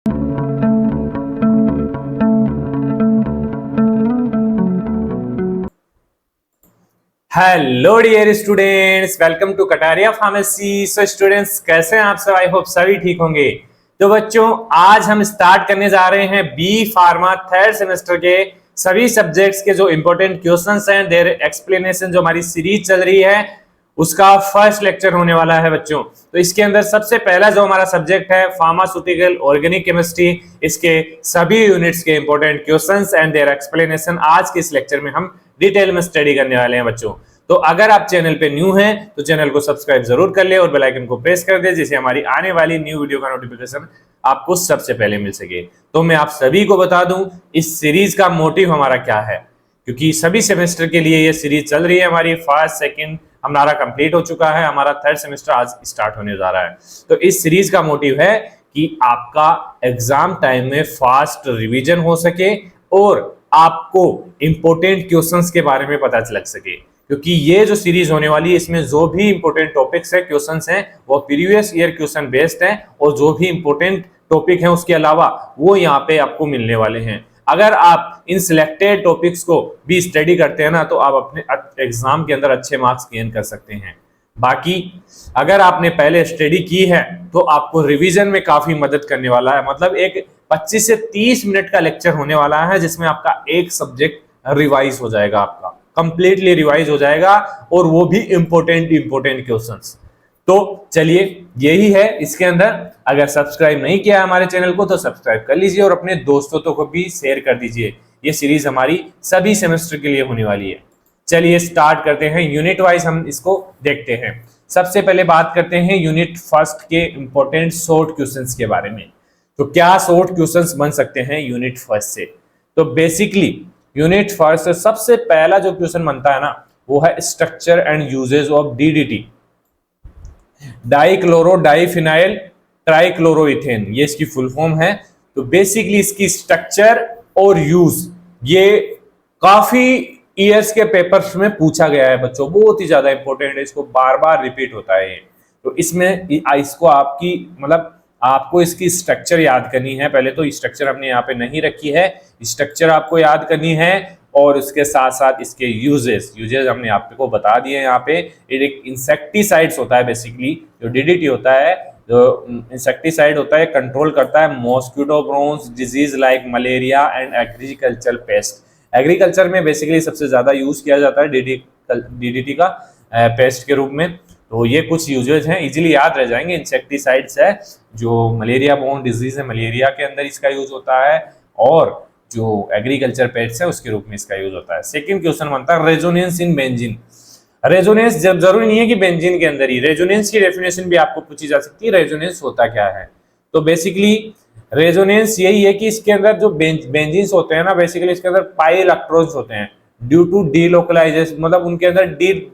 Hello dear students, welcome to Kataria pharmacy. So students, कैसे हैं आप सब? आई होप सभी ठीक होंगे। तो बच्चों, आज हम स्टार्ट करने जा रहे हैं बी फार्मा थर्ड सेमेस्टर के सभी सब्जेक्ट्स के जो इंपॉर्टेंट क्वेश्चंस हैं, देयर एक्सप्लेनेशन, जो हमारी सीरीज चल रही है उसका फर्स्ट लेक्चर होने वाला है बच्चों। तो इसके अंदर सबसे पहला जो हमारा सब्जेक्ट है फार्मास्यूटिकल ऑर्गेनिक केमिस्ट्री, इसके सभी यूनिट्स के important questions and their explanation आज के इस लेक्चर में हम डिटेल में स्टडी करने वाले हैं बच्चों। तो अगर आप चैनल पे न्यू हैं तो चैनल को सब्सक्राइब जरूर कर ले और बेल आइकन को प्रेस कर दे, जिससे हमारी आने वाली न्यू वीडियो का नोटिफिकेशन आपको सबसे पहले मिल सके। तो मैं आप सभी को बता दूं इस सीरीज का मोटिव हमारा क्या है, क्योंकि सभी सेमेस्टर के लिए ये सीरीज चल रही है। हमारी फर्स्ट सेकंड हमारा कंप्लीट हो चुका है, हमारा थर्ड सेमेस्टर आज स्टार्ट होने जा रहा है। तो इस सीरीज का मोटिव है कि आपका एग्जाम टाइम में फास्ट रिवीजन हो सके और आपको इंपॉर्टेंट क्वेश्चंस के बारे में पता लग सके, क्योंकि ये जो सीरीज होने वाली है इसमें जो भी इंपॉर्टेंट टॉपिक्स है, क्वेश्चंस हैं, वो प्रीवियस ईयर क्वेश्चन बेस्ड हैं और जो भी इंपॉर्टेंट टॉपिक है उसके अलावा वो यहाँ पे आपको मिलने वाले हैं। अगर आप इन सिलेक्टेड टॉपिक्स को भी स्टडी करते हैं ना, तो आप अपने एग्जाम के अंदर अच्छे मार्क्स गेन कर सकते हैं। बाकी अगर आपने पहले स्टडी की है तो आपको रिवीजन में काफी मदद करने वाला है। मतलब एक 25 से 30 मिनट का लेक्चर होने वाला है, जिसमें आपका एक सब्जेक्ट रिवाइज हो जाएगा, आपका कंप्लीटली रिवाइज हो जाएगा, और वो भी इंपॉर्टेंट क्वेश्चंस। तो चलिए, यही है इसके अंदर। अगर सब्सक्राइब नहीं किया हमारे चैनल को तो सब्सक्राइब कर लीजिए और अपने दोस्तों को भी शेयर कर दीजिए। ये सीरीज हमारी सभी सेमेस्टर के लिए होने वाली है। चलिए स्टार्ट करते हैं, यूनिट वाइज हम इसको देखते हैं। सबसे पहले बात करते हैं यूनिट फर्स्ट के इंपॉर्टेंट शॉर्ट क्वेश्चंस के बारे में। तो क्या शॉर्ट क्वेश्चंस बन सकते हैं यूनिट फर्स्ट से? तो बेसिकली यूनिट फर्स्ट से सबसे पहला जो क्वेश्चन बनता है ना, वो है structure and uses of DDT, dichlorodiphenyltrichloroethane, ये इसकी फुल फॉर्म है। तो बेसिकली इसकी स्ट्रक्चर और यूज ये काफी ईयर्स के पेपर्स में पूछा गया है बच्चों, बहुत ही ज्यादा इंपॉर्टेंट है, इसको बार बार रिपीट होता है ये। तो इसमें इसको आपकी मतलब आपको इसकी स्ट्रक्चर याद करनी है। पहले तो स्ट्रक्चर हमने यहाँ पे नहीं रखी है, स्ट्रक्चर आपको याद करनी है, और उसके साथ साथ इसके यूजेस हमने आपको बता दिए। यहाँ पे एक इंसेक्टिसाइड्स होता है, बेसिकली जो डीडीटी होता है, जो इंसेक्टिसाइड होता है, कंट्रोल करता है mosquito bronze disease like malaria and agriculture pest. Agriculture में बेसिकली सबसे ज्यादा यूज किया जाता है डीडीटी का पेस्ट के रूप में। तो ये कुछ यूजेज हैं, इजीली याद रह जाएंगे। इंसेक्टिसाइड्स है जो मलेरिया बोर्न डिजीज है, मलेरिया के अंदर इसका यूज होता है, और जो एग्रीकल्चर पेस्ट है उसके रूप में इसका यूज होता है। सेकंड क्वेश्चन बनता है रेजोनेंस इन बेंजीन। रेजोनेंस जब जरूरी नहीं है कि बेंजीन के अंदर ही, रेजोनेंस की डेफिनेशन भी आपको पूछी जा सकती है। रेजोनेंस होता क्या है? तो बेसिकली रेजोनेंस यही है कि इसके अंदर जो बेंजीन्स होते हैं ना, बेसिकली इसके अंदर पाई इलेक्ट्रॉन्स होते हैं ड्यू टू डीलोकलाइजेशन, मतलब उनके अंदर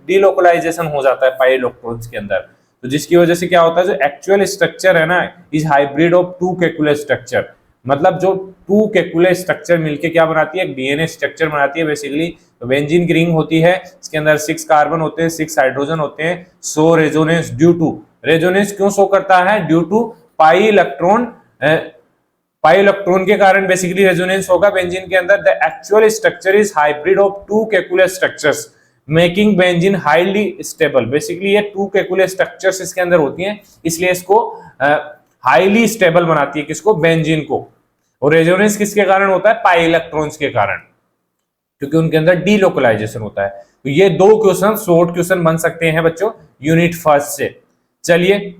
डीलोकलाइजेशन हो जाता है पाई इलेक्ट्रॉन्स के अंदर। तो जिसकी वजह से क्या होता है, जो एक्चुअल स्ट्रक्चर है ना, is hybrid of two Kekule structure. मतलब जो टू केकुले स्ट्रक्चर मिलके क्या बनाती है, एक डीएनए स्ट्रक्चर बनाती है बेसिकली। तो बेंजीन की रिंग होती है, इसके अंदर 6 कार्बन होते हैं, 6 हाइड्रोजन होते हैं। सो रेजोनेंस ड्यू टू, रेजोनेंस क्यों शो करता है? ड्यू टू पाई इलेक्ट्रॉन के कारण बेसिकली रेजोनेंस होगा बेंजीन के अंदर। The actual structure is hybrid of two Kekule structures making benzene highly stable. Basically ये टू केकुले स्ट्रक्चर्स इसके अंदर होती हैं, इसलिए इसको हाईली स्टेबल बनाती है, किसको? बेंजीन को। और रेजोनेंस किसके कारण होता है? पाई इलेक्ट्रॉन्स के कारण, क्योंकि उनके अंदर डीलोकलाइजेशन होता है। तो ये दो क्वेश्चन शॉर्ट क्वेश्चन बन सकते हैं बच्चों यूनिट फर्स्ट से। चलिए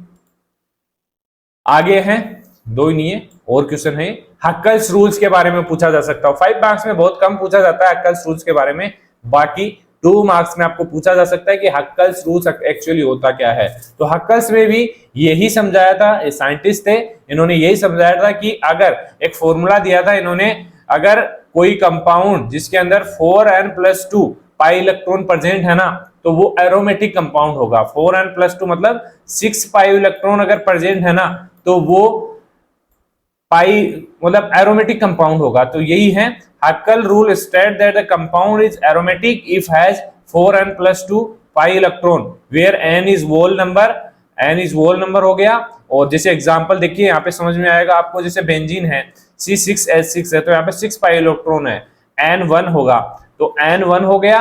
आगे हैं, दो ही नहीं है और क्वेश्चन है। हक्कल्स रूल्स के बारे में पूछा जा सकता है। 5 मार्क्स में बहुत कम पूछा जाता है हक्कल्स रूल्स के बारे में, बाकी 2 मार्क्स में आपको पूछा जा सकता है कि हक्कल्स रूल्स एक्चुअली होता क्या है। तो हक्कल्स में भी यही समझाया था, साइंटिस्ट थे, इन्होंने यही समझाया था कि अगर एक फॉर्मूला दिया था इन्होंने, अगर कोई कंपाउंड जिसके अंदर 4n+2 पाई इलेक्ट्रॉन प्रेजेंट है ना, तो वो एरोमेटिक कंपाउंड होगा। 4n+2 मतलब 6 पाई इलेक्ट्रॉन अगर प्रेजेंट है ना, तो वो पाई मतलब एरोमेटिक कंपाउंड होगा। तो यही है Huckel rule state that the compound is aromatic if has 4n+2 pi electron where n is whole number N is whole number हो गया। और जैसे एग्जांपल देखिए यहाँ पे समझ में आएगा आपको, जैसे बेंजीन है C6H6 है तो यहाँ पे 6 पाई इलेक्ट्रॉन है, N1 होगा तो N1 हो गया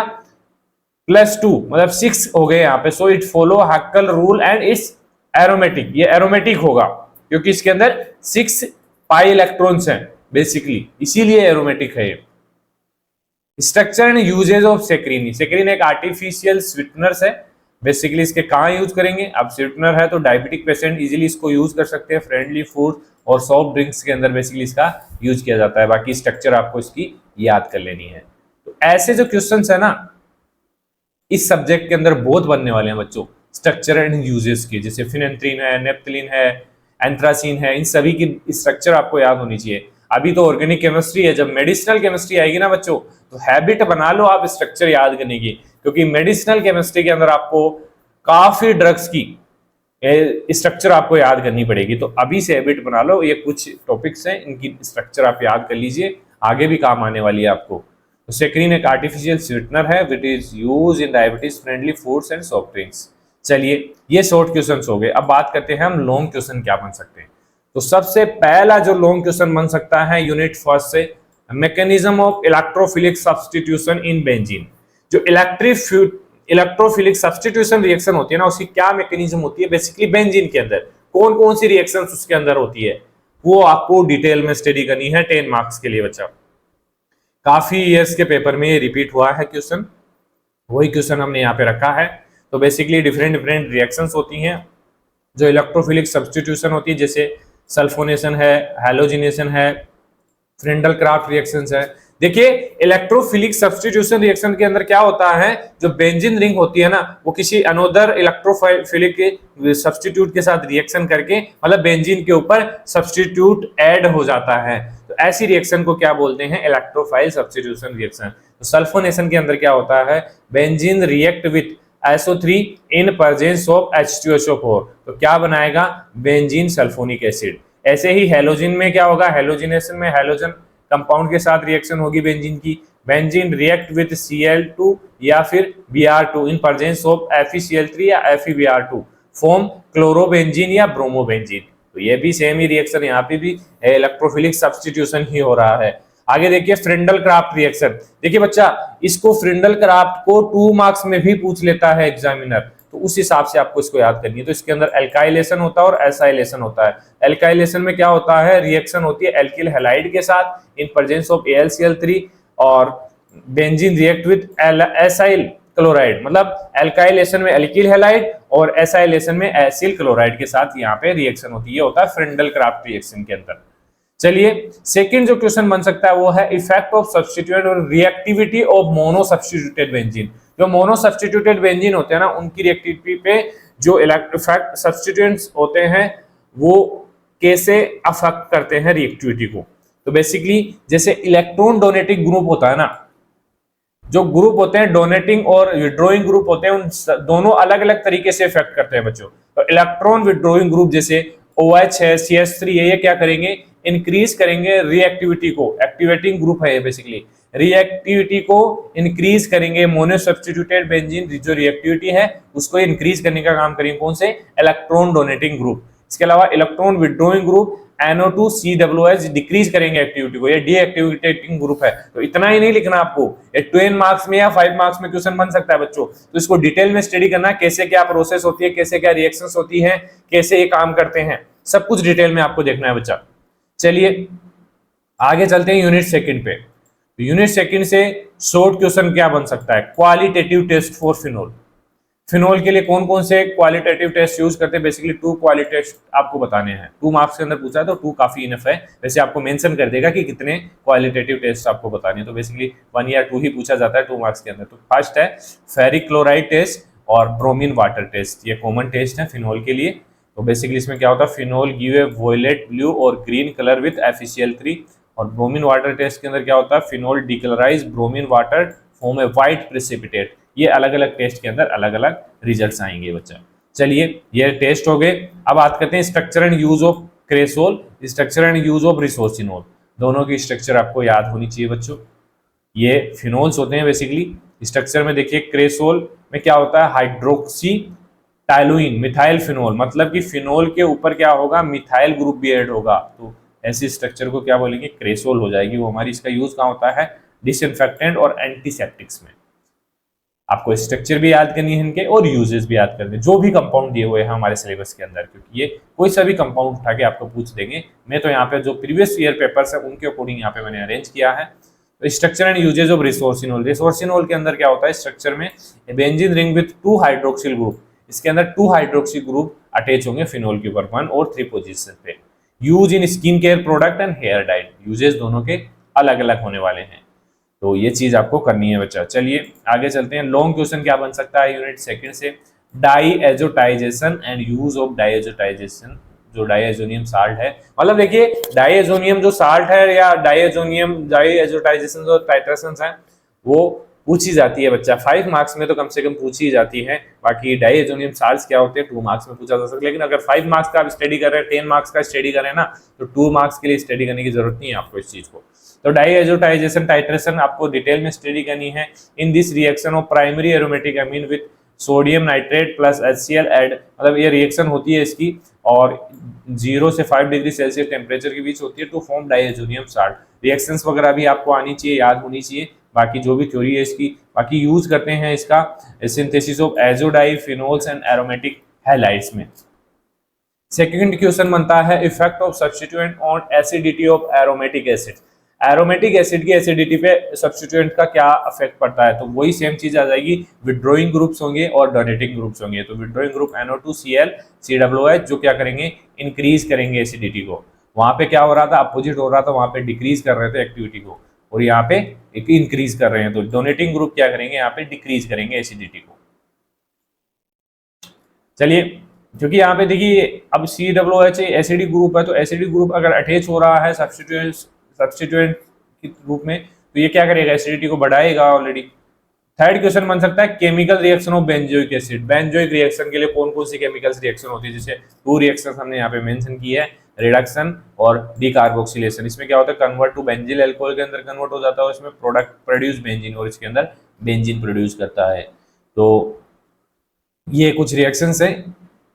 +2 मतलब 6 हो गए यहाँ पे। So it follow Huckel rule and it's aromatic, ये एरोमेटिक होगा क्योंकि इसके अंदर 6 पाई इलेक्ट्रॉन्स हैं बेसिकली, इसीलिए एरोमेटिक है ये। Structure and uses of saccharin, saccharin एक आर्टिफिशियल स्वीटनर्स है बेसिकली। इसके कहाँ यूज करेंगे, अब स्वीटनर है तो डायबिटिक पेशेंट इजीली इसको यूज कर सकते हैं, फ्रेंडली फूड और सॉफ्ट ड्रिंक्स के अंदर बेसिकली इसका यूज किया जाता है। बाकी स्ट्रक्चर आपको इसकी याद कर लेनी है। तो ऐसे जो क्वेश्चंस है ना इस सब्जेक्ट के अंदर बहुत बनने वाले हैं बच्चों, स्ट्रक्चर एंड यूजेस के, जैसे फिनेंथ्रीन है, नेप्थलीन है, एंथ्रासीन है, इन सभी की स्ट्रक्चर आपको याद होनी चाहिए। अभी तो ऑर्गेनिक केमिस्ट्री है, जब मेडिसिनल केमिस्ट्री आएगी ना बच्चों तो हैबिट बना लो आप स्ट्रक्चर याद करने की, क्योंकि मेडिसिनल केमिस्ट्री के अंदर आपको काफी ड्रग्स की स्ट्रक्चर आपको याद करनी पड़ेगी। तो अभी से हैबिट बना लो, ये कुछ टॉपिक्स हैं इनकी स्ट्रक्चर आप याद कर लीजिए, आगे भी काम आने वाली है आपको। तो सेक्रीन एक आर्टिफिशियल स्वीटनर है which is use in diabetes friendly foods and soft drinks. चलिए ये शॉर्ट क्वेश्चंस हो गए, अब बात करते हैं हम लॉन्ग क्वेश्चन क्या बन सकते हैं। तो सबसे पहला जो लॉन्ग क्वेश्चन बन सकता है यूनिट फर्स्ट से, mechanism of electrophilic substitution in benzene. जो इलेक्ट्रोफिलिक सब्स्टिट्यूशन रिएक्शन होती है ना उसकी क्या मैकेनिज्म होती है बेसिकली बेंजीन के अंदर, कौन कौन सी रिएक्शंस उसके अंदर होती है, वो आपको डिटेल में स्टडी करनी है 10 मार्क्स के लिए बच्चा। काफी ईयर्स के पेपर में ये रिपीट हुआ है क्वेश्चन, वही क्वेश्चन हमने यहाँ पे रखा है। तो बेसिकली डिफरेंट डिफरेंट रिएक्शंस होती हैं जो इलेक्ट्रोफिलिक सब्स्टिट्यूशन होती है, जैसे सल्फोनेशन है, हैलोजिनेशन है, फ्रेंडल क्राफ्ट रिएक्शंस है। देखिए इलेक्ट्रोफिलिक सब्स्टिट्यूशन रिएक्शन के अंदर क्या होता है, जो बेंजीन रिंग होती है ना वो किसी अनोदर इलेक्ट्रोफिलिक सब्स्टिट्यूट के साथ रिएक्शन करके मतलब बेंजीन के ऊपर सब्स्टिट्यूट ऐड हो जाता है। तो ऐसी रिएक्शन को क्या बोलते हैं, इलेक्ट्रोफाइल सब्स्टिट्यूशन रिएक्शन। तो सल्फोनेशन के अंदर क्या होता है, benzene react with SO3 in presence of H2SO4, तो क्या बनाएगा, बेंजीन सल्फोनिक एसिड। ऐसे ही हेलोजिन में क्या होगा, हेलोजिनेशन में हेलोजन कंपाउंड के साथ रिएक्शन होगी बेंजीन की, बेंजीन रिएक्ट विथ Cl2 या फिर Br2 in presence of FeCl3 या FeBr2 फॉर्म क्लोरोबेंजीन या ब्रोमोबेंजीन। तो ये भी सेम ही रिएक्शन, यहाँ पे भी इलेक्ट्रोफिलिक सब्स्टिट्यूशन ही हो रहा है। आगे देखिए फ्रेंडल क्राफ्ट रिएक्शन। देखिए बच्चा इसको फ्रेंडल क्राफ्ट को 2 मार्क्स में भी पूछ लेता है एग्जामिनर, तो उस हिसाब से आपको इसको याद करनी है। तो इसके अंदर एल्काइलेशन होता है और एसाइलेशन होता है। एल्काइलेशन में क्या होता है, रिएक्शन होती है एल्किल हैलाइड के साथ इन प्रेजेंस ऑफ AlCl3 और benzene react with acyl chloride, मतलब एल्काइलेशन में एल्किल हैलाइड और एसाइलेशन में एसिल क्लोराइड के साथ यहाँ पे रिएक्शन होती है, होता है फ्रेंडल क्राफ्ट रिएक्शन के अंदर। चलिए सेकंड जो क्वेश्चन बन सकता है वो है इफेक्ट ऑफ सब्स्टिट्यूएंट और reactivity of mono substituted benzene. जो मोनो सब्स्टिट्यूटेड बेंजीन होते हैं ना उनकी रिएक्टिविटी पे जो इफेक्ट सब्स्टिट्यूएंट्स होते हैं वो कैसे अफेक्ट करते हैं रिएक्टिविटी को। तो बेसिकली जैसे इलेक्ट्रॉन डोनेटिंग ग्रुप होता है ना, जो ग्रुप होते हैं डोनेटिंग और विड्रॉइंग ग्रुप होते हैं, उन दोनों अलग अलग तरीके से इफेक्ट करते हैं बच्चों। तो इलेक्ट्रॉन विड्रॉइंग ग्रुप जैसे OH है, CH3 है, ये क्या करेंगे, इंक्रीज करेंगे रिएक्टिविटी को, एक्टिवेटिंग ग्रुप है ये बेसिकली, रिएक्टिविटी को इंक्रीज करेंगे। मोनो सब्स्टिट्यूटेड बेंजीन जो रिएक्टिविटी है उसको इंक्रीज करने का काम करेंगे, कौन से, इलेक्ट्रॉन डोनेटिंग ग्रुप। इसके अलावा electron withdrawing group NO2COOH decrease करेंगे एक्टिविटी को, ये डीएक्टिवेटिंग ग्रुप है। तो इतना ही नहीं लिखना आपको, ये 10 मार्क्स में या 5 मार्क्स में क्वेश्चन बन सकता है बच्चों। तो इसको डिटेल में स्टडी करना, कैसे क्या प्रोसेस होती है, कैसे क्या रिएक्शंस होती है, कैसे ये काम करते हैं, सब कुछ डिटेल में आपको देखना है बच्चा। चलिए आगे चलते हैं यूनिट सेकंड पे। तो यूनिट सेकंड से शॉर्ट क्वेश्चन क्या बन सकता है, qualitative test for phenol. Phenol के लिए कौन कौन से क्वालिटेटिव टेस्ट यूज करते हैं, बेसिकली 2 क्वालिटेटिव टेस्ट आपको बताने हैं। 2 मार्क्स के अंदर पूछा है तो 2 काफी इनफ है, वैसे आपको मेंशन कर देगा कि कितने क्वालिटेटिव टेस्ट आपको बताने हैं। तो बेसिकली 1 या 2 ही पूछा जाता है 2 मार्क्स के अंदर। तो फर्स्ट है फेरिक क्लोराइड टेस्ट और ब्रोमीन वाटर टेस्ट, ये कॉमन टेस्ट है फिनोल के लिए। तो बेसिकली इसमें क्या होता है, phenol give a violet blue और ग्रीन कलर विद FeCl3, और ब्रोमीन वाटर टेस्ट के अंदर क्या होता है, phenol decolourise bromine water form a white precipitate. ये अलग अलग टेस्ट के अंदर अलग अलग रिजल्ट्स आएंगे बच्चा। चलिए ये टेस्ट हो गए। अब बात करते हैं structure and use of cresol, structure and use of resorcinol. दोनों की स्ट्रक्चर आपको याद होनी चाहिए बच्चों। ये फिनोल्स होते हैं बेसिकली। स्ट्रक्चर में देखिए क्रेसोल में क्या होता है, हाइड्रोक्सी टाइलुइन मिथाइल फिनोल, मतलब कि फिनोल के ऊपर क्या होगा, मिथाइल ग्रुप भी ऐड होगा, तो ऐसी स्ट्रक्चर को क्या बोलेंगे, क्रेसोल हो जाएगी वो हमारी। इसका यूज कहाँ होता है, डिसइंफेक्टेंट और एंटीसेप्टिक्स में। आपको स्ट्रक्चर भी याद करनी है इनके और यूजेस भी याद करने, जो भी कंपाउंड दिए हुए हैं हमारे सिलेबस के अंदर, क्योंकि ये कोई सा भी कंपाउंड उठा के आपको पूछ देंगे। मैं तो यहाँ पे जो प्रीवियस ईयर पेपर्स है उनके अकॉर्डिंग यहाँ पे मैंने अरेंज किया है। तो structure and uses of resorcinol, resorcinol के अंदर क्या होता है, स्ट्रक्चर में benzene ring with 2 hydroxyl group, इसके अंदर 2 हाइड्रोक्सिल ग्रुप अटैच होंगे फिनोल के ऊपर 1 और 3 पोजीशन पे। Use in skin care product and hair dye, uses दोनों के अलग अलग होने वाले हैं, तो ये चीज आपको करनी है बच्चा। चलिए आगे चलते हैं। लॉन्ग क्वेश्चन क्या बन सकता है यूनिट सेकंड से, डाईएजोटाइजेशन एंड यूज ऑफ डाईएजोटाइजेशन, जो डाईएजोनियम साल्ट है, मतलब देखिए डाईएजोनियम जो साल्ट है या डाईएजोटाइजेशन जो टाइट्रेशंस है वो पूछी जाती है बच्चा, 5 मार्क्स में तो कम से कम पूछी जाती है। बाकी डाईएजोनियम साल्ट्स क्या होते हैं 2 मार्क्स में पूछा जा सकता है, लेकिन अगर 5 मार्क्स का आप स्टडी कर रहे हैं, 10 मार्क्स का स्टडी कर रहे हैं ना, तो 2 मार्क्स के लिए स्टडी करने की जरूरत नहीं है आपको इस चीज को। तो डाईएजोटाइजेशन टाइट्रेशन आपको डिटेल में स्टडी करनी है। In this reaction of primary aromatic amine with sodium nitrate plus HCl add, मतलब ये रिएक्शन होती है इसकी और 0 से 5 डिग्री सेल्सियस टेम्परेचर के बीच होती है to form diazonium salt. Reactions वगैरह भी आपको आनी चाहिए, याद होनी चाहिए, बाकी जो भी थ्योरी है इसकी। बाकी यूज करते हैं इसका synthesis of azo dye phenols and aromatic halides में। सेकंड क्वेश्चन बनता है effect of substituent on acidity of aromatic acid, aromatic acid की एसिडिटी पे सब्स्टिट्यूएंट का क्या इफेक्ट पड़ता है, तो वही सेम चीज आ जाएगी, विड्रॉइंग ग्रुप्स होंगे और डोनेटिंग ग्रुप्स होंगे। तो विड्रॉइंग ग्रुप NO2Cl COOH जो क्या करेंगे, इंक्रीज करेंगे एसिडिटी को। वहां पे क्या हो रहा था, अपोजिट हो रहा था, वहां पे डिक्रीज कर रहे थे एक्टिविटी को, और यहाँ पे एक इंक्रीज कर रहे हैं, तो डोनेटिंग ग्रुप क्या करेंगे, यहाँ पे डिक्रीज करेंगे एसिडिटी को। चलिए, क्योंकि यहाँ पे देखिए अब COOH एसिडिक ग्रुप है, तो एसिडिक ग्रुप अगर अटैच हो रहा है सब्स्टिट्यूएंट के रूप में, तो ये क्या करेगा, एसिडिटी को बढ़ाएगा ऑलरेडी। थर्ड क्वेश्चन बन सकता है chemical reaction of benzoic acid, benzoic reaction के लिए कौन कौन सी केमिकल्स रिएक्शन होती है, जैसे 2 रिएक्शंस हमने यहाँ पे मेंशन की है, रिडक्शन और डीकार्बोक्सिलेशन। इसमें क्या होता है, कन्वर्ट टू बेंजिल अल्कोहल के अंदर कन्वर्ट हो जाता है, इसमें प्रोडक्ट प्रोड्यूस बेंजीन, और इसके अंदर बेंजीन प्रोड्यूस करता है। तो ये कुछ रिएक्शंस हैं,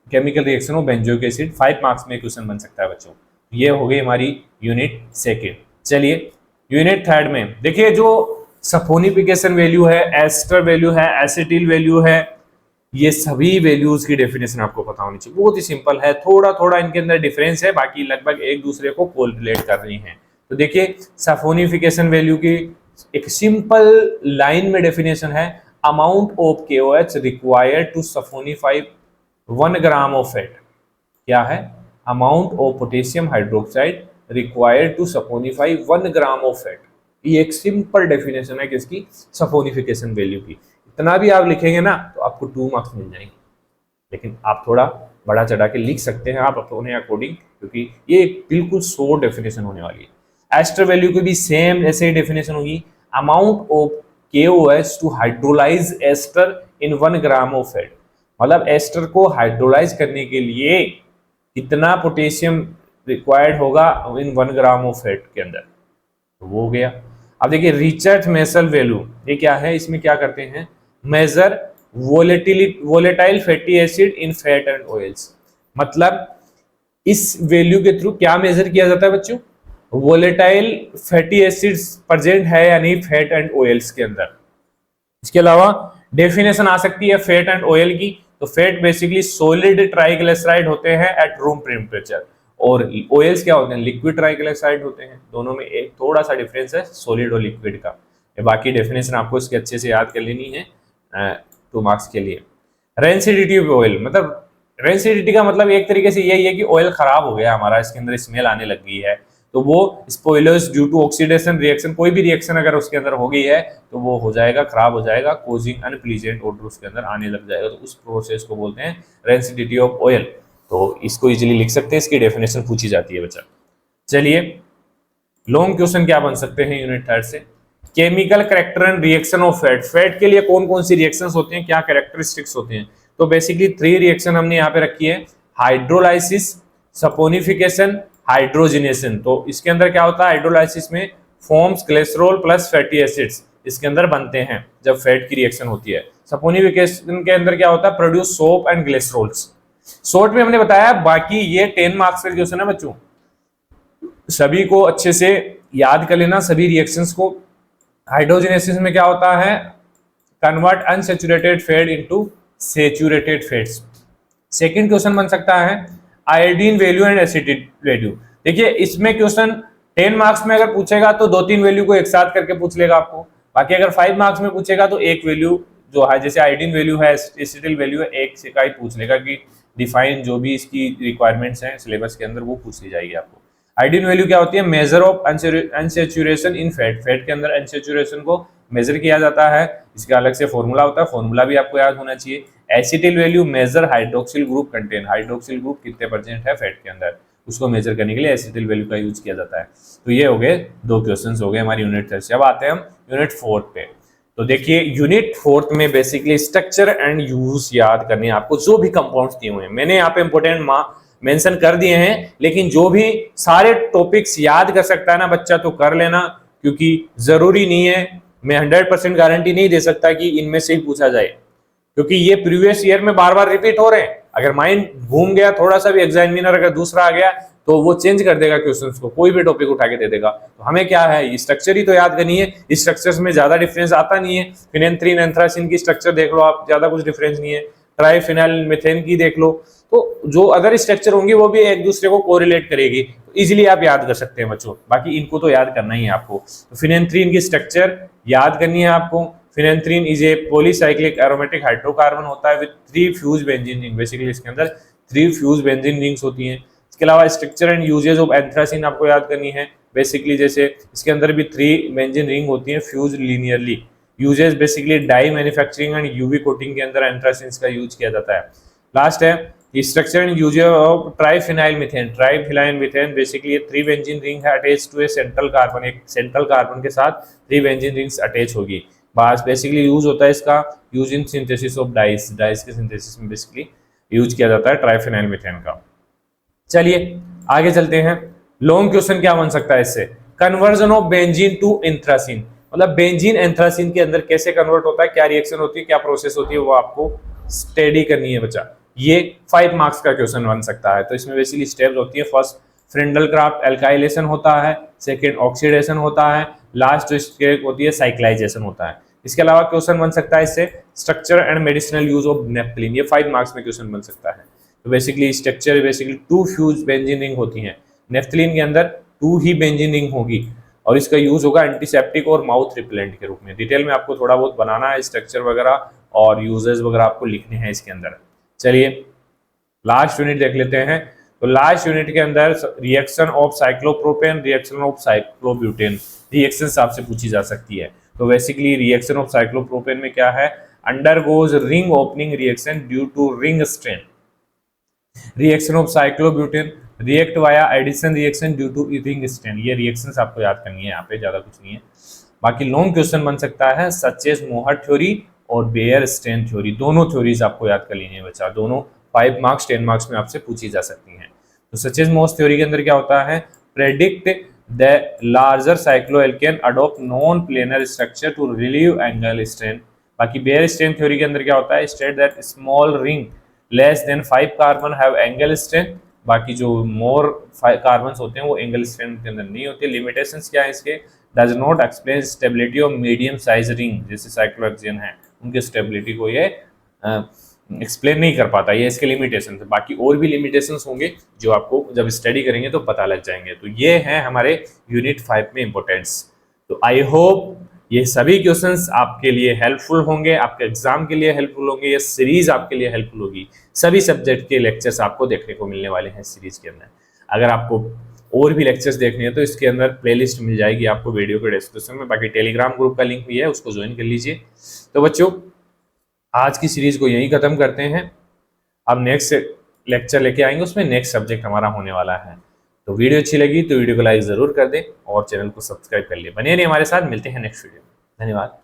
chemical reaction of benzoic acid, 5 marks में क्वेश्चन बन सकता है बच्चों। ये हो गई हमारी यूनिट सेकेंड। चलिए यूनिट थर्ड में देखिए, जो सफोनिफिकेशन वैल्यू है, एस्टर वैल्यू है, एसिटिल वैल्यू है, ये सभी वैल्यूज की डेफिनेशन आपको पता होनी चाहिए। बहुत ही सिंपल है, थोड़ा थोड़ा इनके अंदर डिफरेंस है, बाकी लगभग एक दूसरे को कोरिलेट कर रही हैं। तो देखिए सफोनिफिकेशन वैल्यू की एक सिंपल लाइन में डेफिनेशन है, amount of KOH required to saponify 1 gram of fat. क्या है, amount of potassium hydroxide required to saponify 1 gram of fat. ये एक सिंपल डेफिनेशन है किसकी, सफोनिफिकेशन वैल्यू की। इतना भी आप लिखेंगे ना तो आपको 2 मार्क्स मिल जाएंगे, लेकिन आप थोड़ा बड़ा चढ़ा के लिख सकते हैं आप अपने अकॉर्डिंग, क्योंकि ये बिल्कुल शॉर्ट डेफिनेशन होने वाली है। एस्टर वैल्यू की भी सेम ऐसे ही डेफिनेशन होगी, amount of KOH to hydrolyse ester in 1 gram of fat, मतलब एस्टर को हाइड्रोलाइज करने के लिए कितना पोटेशियम रिक्वायर्ड होगा इन 1 ग्राम ऑफ फैट के अंदर, तो वो हो गया। अब देखिए रिचर्ड मेसल वैल्यू, ये क्या है, इसमें क्या करते हैं, major volatile fatty acid in fat and oils, मतलब इस वैल्यू के थ्रू क्या मेजर किया जाता है बच्चों, वोलेटाइल फैटी एसिड्स प्रेजेंट है या नहीं फैट एंड ऑयल्स के अंदर। इसके अलावा डेफिनेशन आ सकती है फैट एंड ऑयल की, तो फैट बेसिकली सॉलिड ट्राइग्लिसराइड होते हैं एट रूम टेम्परेचर, और ऑयल्स क्या होते हैं, लिक्विड ट्राइग्लिसराइड होते हैं। दोनों में एक थोड़ा सा डिफरेंस है सॉलिड और लिक्विड का। बाकी डेफिनेशन आपको इसके अच्छे से याद कर लेनी है 2 मार्क्स के लिए। रेंसिडिटी ऑफ ऑयल, मतलब रेंसिडिटी का मतलब एक तरीके से यही है कि ऑयल खराब हो गया हमारा, इसके अंदर स्मेल आने लग गई है, तो वो spoilers due to oxidation reaction, कोई भी रिएक्शन अगर उसके अंदर हो गई है तो वो हो जाएगा, खराब हो जाएगा, कोजिंग अनप्लीजेंट ऑडर उसके अंदर आने लग जाएगा, तो उस प्रोसेस को बोलते हैं रेंसिडिटी ऑफ ऑयल। तो इसको इजीली लिख सकते हैं, इसकी डेफिनेशन पूछी जाती है बच्चा। चलिए लॉन्ग क्वेश्चन क्या बन सकते हैं यूनिट थर्ड से, chemical character and reaction of fat, fat के लिए कौन कौन सी रिएक्शंस होती हैं, क्या कैरेक्टरिस्टिक्स होते हैं। तो बेसिकली 3 रिएक्शन हमने यहाँ पे रखी है, हाइड्रोलाइसिस, सपोनिफिकेशन, हाइड्रोजिनेशन। तो इसके अंदर क्या होता है, हाइड्रोलाइसिस में forms glycerol plus fatty acids, इसके अंदर बनते हैं जब फैट की रिएक्शन होती है। सपोनिफिकेशन के अंदर क्या होता है, produce soap and glycerols. Short में हमने बताया, बाकी ये 10 मार्क्स का क्वेश्चन है बच्चों, सभी को अच्छे से याद कर लेना सभी रिएक्शंस को। हाइड्रोजनेसिस में क्या होता है, convert unsaturated fat into saturated fats. Second question बन सकता है iodine value and acetic value. देखिए इसमें क्वेश्चन 10 मार्क्स में अगर पूछेगा तो 2-3 वैल्यू को एक साथ करके पूछ लेगा आपको, बाकी अगर 5 मार्क्स में पूछेगा तो एक वैल्यू जो है, जैसे आयोडीन वैल्यू है, एसिटिक वैल्यू है, एक से का ही पूछ लेगा कि डिफाइन जो भी इसकी रिक्वायरमेंट्स हैं सिलेबस के अंदर वो पूछ ली जाएगी आपको। आयोडीन वैल्यू क्या होती है, measure of unsaturation in fat. Fat के अंदर अनसैचुरेशन को मेजर किया जाता है, इसका अलग से फॉर्मूला होता है, फॉर्मूला भी आपको याद होना चाहिए। Acetyl value major hydroxyl group contain, hydroxyl group कितने परसेंट है फैट के अंदर, उसको मेजर करने के लिए एसिटिल वैल्यू का यूज किया जाता है। तो ये हो गए 2 क्वेश्चंस हो गए हमारी यूनिट 3 से। अब आते हैं हम यूनिट 4 पे। तो देखिए यूनिट 4 में बेसिकली स्ट्रक्चर एंड यूज याद करने हैं आपको, जो भी कंपाउंड्स दिए हुए हैं मैंने यहाँ पे इंपोर्टेंट मेंशन कर दिए हैं, लेकिन जो भी सारे टॉपिक्स याद कर सकता है ना बच्चा तो कर लेना, क्योंकि जरूरी नहीं है, मैं 100% गारंटी नहीं दे सकता कि इनमें से ही पूछा जाए, क्योंकि ये प्रीवियस ईयर में बार बार रिपीट हो रहे हैं। अगर माइंड घूम गया थोड़ा सा भी, एग्जामिनर अगर दूसरा आ गया तो वो चेंज कर देगा क्वेश्चंस को, कोई भी टॉपिक उठा के दे देगा। तो हमें क्या है, स्ट्रक्चर ही तो याद करनी है। स्ट्रक्चर्स में ज्यादा डिफरेंस आता नहीं है, फिनेंथ्रीन एंथ्रासिन की स्ट्रक्चर देख लो आप, ज्यादा कुछ डिफरेंस नहीं है। ट्राइफिनाइल मीथेन की देख लो, तो जो अदर स्ट्रक्चर होंगी वो भी एक दूसरे को कोरिलेट करेगी, तो इजीली आप याद कर सकते हैं बच्चों। बाकी इनको तो याद करना ही है आपको। तो फिनेंथ्रीन की स्ट्रक्चर याद करनी है आपको। Phenanthrene is a polycyclic aromatic hydrocarbon होता है with 3 fuse benzene ring. Basically इसके अंदर 3 फ्यूज बेंजीन रिंग्स होती हैं। इसके अलावा structure and uses of anthracene आपको याद करनी है। बेसिकली जैसे इसके अंदर भी 3 बेंजीन रिंग होती हैं fuse linearly. Uses basically dye manufacturing and UV coating के अंदर एंथ्रासिन का यूज किया जाता है। लास्ट है structure and uses of triphenylmethane. Triphenylmethane basically 3 benzene ring है attach to a central carbon, एक सेंट्रल कार्बन के साथ 3 बेंजीन रिंग्स अटैच होगी। बस बेसिकली यूज होता है इसका use in synthesis of dice, dice के सिंथेसिस में बेसिकली यूज किया जाता है ट्राइफिनाइल मीथेन का। चलिए आगे चलते हैं। लॉन्ग क्वेश्चन क्या बन सकता है इससे, conversion of benzene to anthracene, मतलब बेंजीन एंथ्रासिन के अंदर कैसे कन्वर्ट होता है, क्या रिएक्शन होती है, क्या प्रोसेस होती है, वो आपको स्टडी करनी है बच्चा। ये 5 मार्क्स का क्वेश्चन बन सकता है। तो इसमें बेसिकली स्टेप्स होती है, फर्स्ट फ्रेंडल क्राफ्ट एल्काइलेशन होता है, सेकंड ऑक्सीडेशन होता है, लास्ट स्टेप होती है साइक्लाइजेशन होता है। इसके अलावा क्वेश्चन बन सकता है इससे structure and medicinal use of naphthalene, ये 5 मार्क्स में क्वेश्चन बन सकता है। तो basically structure basically 2 fuse benzene ring होती हैं, नेफ्थलीन के अंदर 2 ही बेंजीन रिंग होगी, और इसका यूज होगा एंटीसेप्टिक और माउथ रिपेलेंट के रूप में। डिटेल में आपको थोड़ा बहुत बनाना है, स्ट्रक्चर वगैरह और यूजेस वगैरह आपको लिखने हैं इसके अंदर। चलिए लास्ट यूनिट देख लेते हैं। तो लास्ट यूनिट के अंदर reaction of cyclopropane, reaction of cyclobutane reactions आपसे पूछी जा सकती है। तो बेसिकली रिएक्शन ऑफ साइक्लोप्रोपेन में क्या है, undergoes ring opening reaction due to ring strain. Reaction of cyclobutane react via addition reaction due to ring strain. ये रिएक्शंस आपको याद करनी है, यहाँ पे ज्यादा कुछ नहीं है। बाकी लॉन्ग क्वेश्चन बन सकता है सचेस मोहर थ्योरी और बेयर स्ट्रेन थ्योरी, दोनों थ्योरीज आपको याद कर लेनी है बच्चा, दोनों 5 मार्क्स 10 मार्क्स में आपसे पूछी जा सकती हैं। तो सचेस मोहर थ्योरी के अंदर क्या होता है, predict the larger cycloalkane adopt non planar structure to relieve angle strain. बाकी बेयर स्ट्रेन थ्योरी के अंदर क्या होता है, state that small ring less than 5 carbon have angle strain. बाकी जो मोर कार्बन होते हैं वो एंगल स्ट्रेन के अंदर नहीं होते। लिमिटेशंस क्या है इसके, does not explain stability of medium size ring, जैसे साइक्लोहेक्सेन है उनके स्टेबिलिटी को ये एक्सप्लेन नहीं कर पाता, ये इसके लिमिटेशन है। बाकी और भी लिमिटेशंस होंगे जो आपको जब स्टडी करेंगे तो पता लग जाएंगे। तो ये है हमारे यूनिट 5 में इंपॉर्टेंस। तो आई होप ये सभी क्वेश्चंस आपके लिए हेल्पफुल होंगे, आपके एग्जाम के लिए हेल्पफुल होंगे, ये सीरीज आपके लिए हेल्पफुल होगी। सभी सब्जेक्ट के लेक्चर्स आपको देखने को मिलने वाले हैं सीरीज के अंदर। अगर आपको और भी लेक्चर्स देखने हैं तो इसके अंदर प्लेलिस्ट मिल जाएगी आपको वीडियो के डिस्क्रिप्शन में। बाकी टेलीग्राम ग्रुप का लिंक भी है, उसको ज्वाइन कर लीजिए। तो बच्चों आज की सीरीज को यहीं खत्म करते हैं। अब नेक्स्ट लेक्चर लेके आएंगे, उसमें नेक्स्ट सब्जेक्ट हमारा होने वाला है। तो वीडियो अच्छी लगी तो वीडियो को लाइक जरूर कर दें और चैनल को सब्सक्राइब कर ले। बने रहिए हमारे साथ, मिलते हैं नेक्स्ट वीडियो में। धन्यवाद।